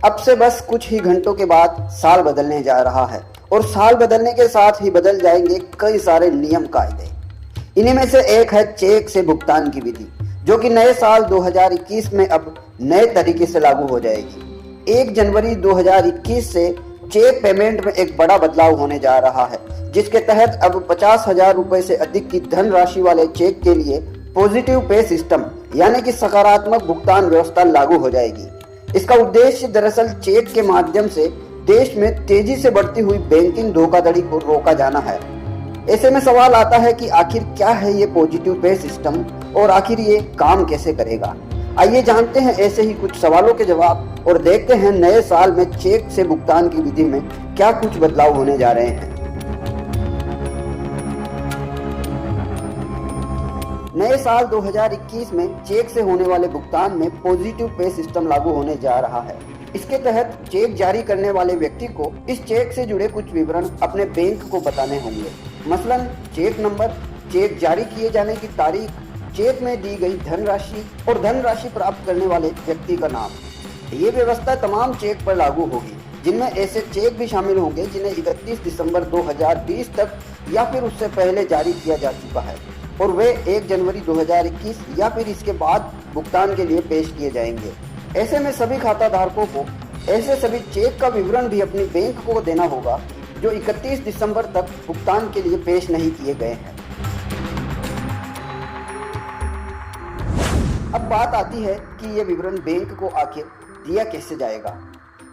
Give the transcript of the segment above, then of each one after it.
अब से बस कुछ ही घंटों के बाद साल बदलने जा रहा है और साल बदलने के साथ ही बदल जाएंगे कई सारे नियम कायदे। इन्हीं में से एक है चेक से भुगतान की विधि, जो कि नए साल 2021 में अब नए तरीके से लागू हो जाएगी। 1 जनवरी 2021 से चेक पेमेंट में एक बड़ा बदलाव होने जा रहा है, जिसके तहत अब 50,000 रुपए से अधिक की धनराशि वाले चेक के लिए पॉजिटिव पे सिस्टम यानी कि सकारात्मक भुगतान व्यवस्था लागू हो जाएगी। इसका उद्देश्य दरअसल चेक के माध्यम से देश में तेजी से बढ़ती हुई बैंकिंग धोखाधड़ी को रोका जाना है। ऐसे में सवाल आता है कि आखिर क्या है ये पॉजिटिव पे सिस्टम और आखिर ये काम कैसे करेगा। आइए जानते हैं ऐसे ही कुछ सवालों के जवाब और देखते हैं नए साल में चेक से भुगतान की विधि में क्या कुछ बदलाव होने जा रहे हैं। नए साल 2021 में चेक से होने वाले भुगतान में पॉजिटिव पे सिस्टम लागू होने जा रहा है। इसके तहत चेक जारी करने वाले व्यक्ति को इस चेक से जुड़े कुछ विवरण अपने बैंक को बताने होंगे। मसलन चेक नंबर, चेक जारी किए जाने की तारीख, चेक में दी गई धनराशि और धनराशि प्राप्त करने वाले व्यक्ति का नाम। ये व्यवस्था तमाम चेक पर लागू होगी, जिनमें ऐसे चेक भी शामिल होंगे जिन्हें 31 दिसंबर 2020 तक या फिर उससे पहले जारी किया जा चुका है और वे 1 जनवरी 2021 या फिर इसके बाद भुगतान के लिए पेश किए जाएंगे। ऐसे में सभी खाता धारकों को ऐसे सभी चेक का विवरण भी अपनी बैंक को देना होगा जो 31 दिसंबर तक भुगतान के लिए पेश नहीं किए गए हैं। अब बात आती है कि यह विवरण बैंक को आखिर दिया कैसे जाएगा।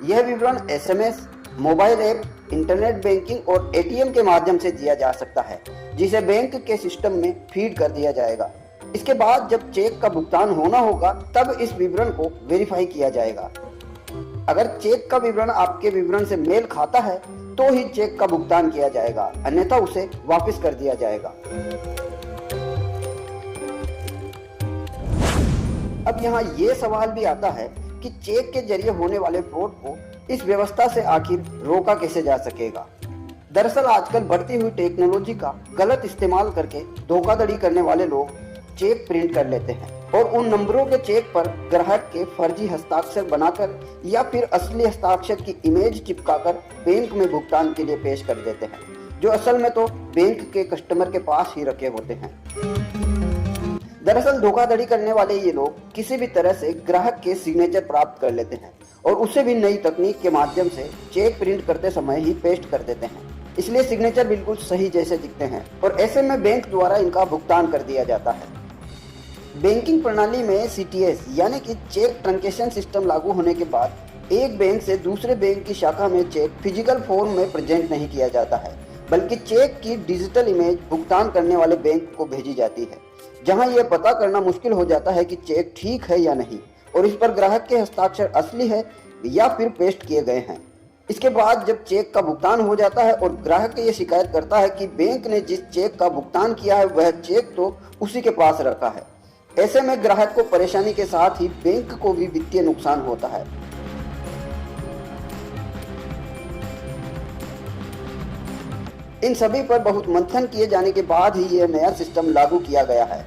यह विवरण SMS, mobile app, internet banking और एटीएम के माध्यम से दिया जा सकता है, जिसे बैंक के सिस्टम में फीड कर दिया जाएगा। इसके बाद जब चेक का भुगतान होना होगा तब इस विवरण को वेरीफाई किया जाएगा। अगर चेक का विवरण आपके विवरण से मेल खाता है तो ही चेक का भुगतान किया जाएगा, अन्यथा उसे वापस कर दिया जाएगा। अब यहाँ ये सवाल भी आता है कि चेक के जरिए होने वाले फ्रॉड को इस व्यवस्था से आखिर रोका कैसे जा सकेगा। दरअसल आजकल बढ़ती हुई टेक्नोलॉजी का गलत इस्तेमाल करके धोखाधड़ी करने वाले लोग चेक प्रिंट कर लेते हैं और उन नंबरों के चेक पर ग्राहक के फर्जी हस्ताक्षर बनाकर या फिर असली हस्ताक्षर की इमेज चिपकाकर बैंक में भुगतान के लिए पेश कर देते हैं, जो असल में तो बैंक के कस्टमर के पास ही रखे होते हैं। दरअसल धोखाधड़ी करने वाले ये लोग किसी भी तरह से ग्राहक के सिग्नेचर प्राप्त कर लेते हैं और उसे भी नई तकनीक के माध्यम से चेक प्रिंट करते समय ही पेस्ट कर देते हैं, इसलिए सिग्नेचर बिल्कुल सही जैसे दिखते हैं और ऐसे में बैंक द्वारा इनका भुगतान कर दिया जाता है। बैंकिंग प्रणाली में सीटीएस यानी कि चेक ट्रांजैक्शन सिस्टम लागू होने के बाद एक बैंक से दूसरे बैंक की शाखा में चेक फिजिकल फॉर्म में प्रेजेंट नहीं किया जाता है, बल्कि चेक की डिजिटल इमेज भुगतान करने वाले बैंक को भेजी जाती है, जहां यह पता करना मुश्किल हो जाता है कि चेक ठीक है या नहीं और इस पर ग्राहक के हस्ताक्षर असली है या फिर पेस्ट किए गए हैं। इसके बाद जब चेक का भुगतान हो जाता है और ग्राहक ये शिकायत करता है कि बैंक ने जिस चेक का भुगतान किया है वह चेक तो उसी के पास रखा है। ऐसे में ग्राहक को परेशानी के साथ ही बैंक को भी वित्तीय नुकसान होता है। इन सभी पर बहुत मंथन किए जाने के बाद ही यह नया सिस्टम लागू किया गया है।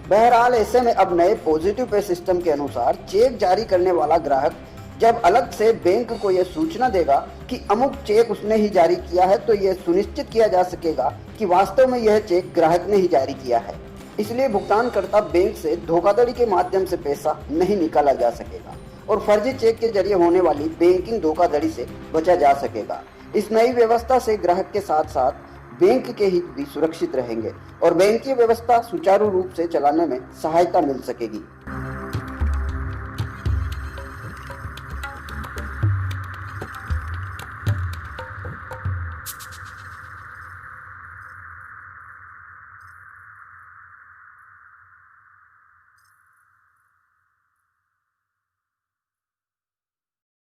बहरहाल ऐसे में अब नए पॉजिटिव पे सिस्टम के अनुसार चेक जारी करने वाला ग्राहक जब अलग से बैंक को यह सूचना देगा कि अमुक चेक उसने ही जारी किया है, तो यह सुनिश्चित किया जा सकेगा कि वास्तव में यह चेक ग्राहक ने ही जारी किया है। इसलिए भुगतानकर्ता बैंक से धोखाधड़ी के माध्यम से पैसा नहीं निकाला जा सकेगा और फर्जी चेक के जरिए होने वाली बैंकिंग धोखाधड़ी से बचा जा सकेगा। इस नई व्यवस्था से ग्राहक के साथ साथ बैंक के हित भी सुरक्षित रहेंगे और बैंकिंग व्यवस्था सुचारू रूप से चलाने में सहायता मिल सकेगी।